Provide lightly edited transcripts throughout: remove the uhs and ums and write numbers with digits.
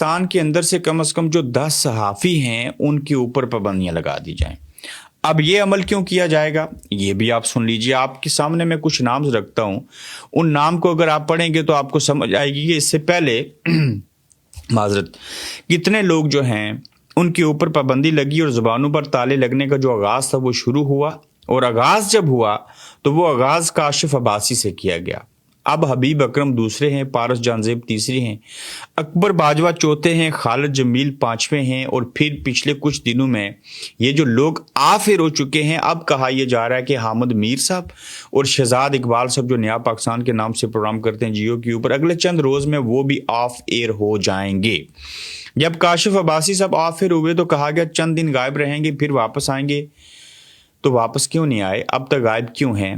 پاکستان کے اندر سے کم از کم جو 10 صحافی ہیں ان کے اوپر پابندیاں لگا دی جائیں۔ اب یہ عمل کیوں کیا جائے گا یہ بھی آپ سن لیجئے۔ آپ کے سامنے میں کچھ نام رکھتا ہوں، ان نام کو اگر آپ پڑھیں گے تو آپ کو سمجھ آئے گی کہ اس سے پہلے معذرت کتنے لوگ جو ہیں ان کے اوپر پابندی لگی اور زبانوں پر تالے لگنے کا جو آغاز تھا وہ شروع ہوا، اور آغاز جب ہوا تو وہ آغاز کاشف عباسی سے کیا گیا۔ اب حبیب اکرم دوسرے ہیں، پارس جانزیب تیسری ہیں، اکبر باجوہ چوتھے ہیں، خالد جمیل پانچویں ہیں، اور پھر پچھلے کچھ دنوں میں یہ جو لوگ آفر ہو چکے ہیں، اب کہا یہ جا رہا ہے کہ حامد میر صاحب اور شہزاد اقبال صاحب جو نیا پاکستان کے نام سے پروگرام کرتے ہیں جیو کے اوپر، اگلے چند روز میں وہ بھی آف ایئر ہو جائیں گے۔ جب کاشف عباسی صاحب آف ایئر ہوئے تو کہا گیا چند دن غائب رہیں گے پھر واپس آئیں گے، تو واپس کیوں نہیں آئے؟ اب تک غائب کیوں ہیں؟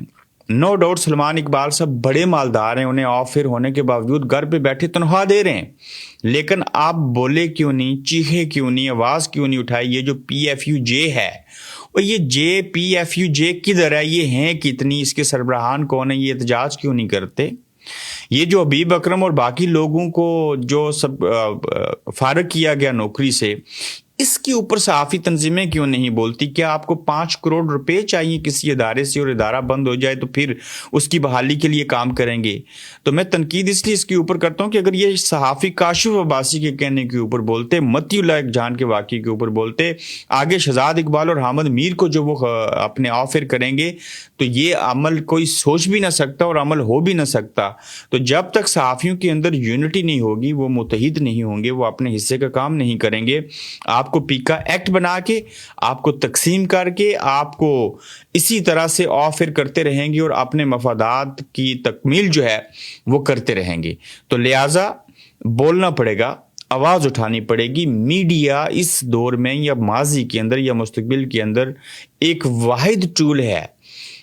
نو ڈاؤٹ سلمان اقبال صاحب بڑے مالدار ہیں، انہیں آف ایئر ہونے کے باوجود گھر پہ بیٹھے تنخواہ دے رہے ہیں، لیکن آپ بولے کیوں نہیں، چیخے کیوں نہیں، آواز کیوں نہیں اٹھائی؟ یہ جو پی ایف یو جے ہے، اور یہ جے پی ایف یو جے کدھر ہے، یہ ہیں کتنی، اس کے سربراہان کون ہیں، یہ احتجاج کیوں نہیں کرتے؟ یہ جو حبیب اکرم اور باقی لوگوں کو جو سب فارغ کیا گیا نوکری سے، اس کے اوپر صحافی تنظیمیں کیوں نہیں بولتی؟ کیا آپ کو 5 کروڑ روپے چاہیے کسی ادارے سے اور ادارہ بند ہو جائے تو پھر اس کی بحالی کے لیے کام کریں گے؟ تو میں تنقید اس لیے اس کے اوپر کرتا ہوں کہ اگر یہ صحافی کاشف عباسی کے کہنے کے اوپر بولتے، متی اللہ جان کے واقعے کے اوپر بولتے، آگے شہزاد اقبال اور حامد میر کو جو وہ اپنے آفر کریں گے، تو یہ عمل کوئی سوچ بھی نہ سکتا اور عمل ہو بھی نہ سکتا۔ تو جب تک صحافیوں کے اندر یونٹی نہیں ہوگی، وہ متحد نہیں ہوں گے، وہ اپنے حصے کا کام نہیں کریں گے، آپ کو پیکا ایکٹ بنا کے، آپ کو تقسیم کر کے، آپ کو اسی طرح سے آفر کرتے رہیں گے اور اپنے مفادات کی تکمیل جو ہے وہ کرتے رہیں گے۔ تو لہٰذا بولنا پڑے گا، آواز اٹھانی پڑے گی۔ میڈیا اس دور میں یا ماضی کے اندر یا مستقبل کے اندر ایک واحد ٹول ہے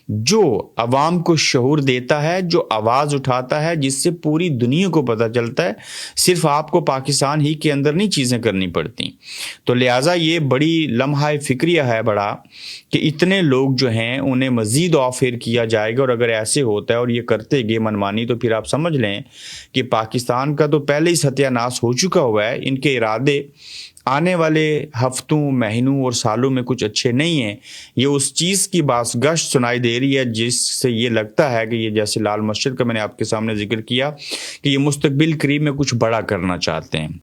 جو عوام کو شعور دیتا ہے، جو آواز اٹھاتا ہے، جس سے پوری دنیا کو پتہ چلتا ہے۔ صرف آپ کو پاکستان ہی کے اندر نہیں چیزیں کرنی پڑتی۔ تو لہٰذا یہ بڑی لمحہ فکریہ ہے بڑا کہ اتنے لوگ جو ہیں انہیں مزید آفر کیا جائے گا، اور اگر ایسے ہوتا ہے اور یہ کرتے گئے منمانی تو پھر آپ سمجھ لیں کہ پاکستان کا تو پہلے ہی ستیہ ناش ہو چکا ہوا ہے۔ ان کے ارادے آنے والے ہفتوں، مہینوں اور سالوں میں کچھ اچھے نہیں ہیں۔ یہ اس چیز کی باس گشت سنائی دے رہی ہے جس سے یہ لگتا ہے کہ یہ جیسے لال مسجد کا میں نے آپ کے سامنے ذکر کیا کہ یہ مستقبل قریب میں کچھ بڑا کرنا چاہتے ہیں۔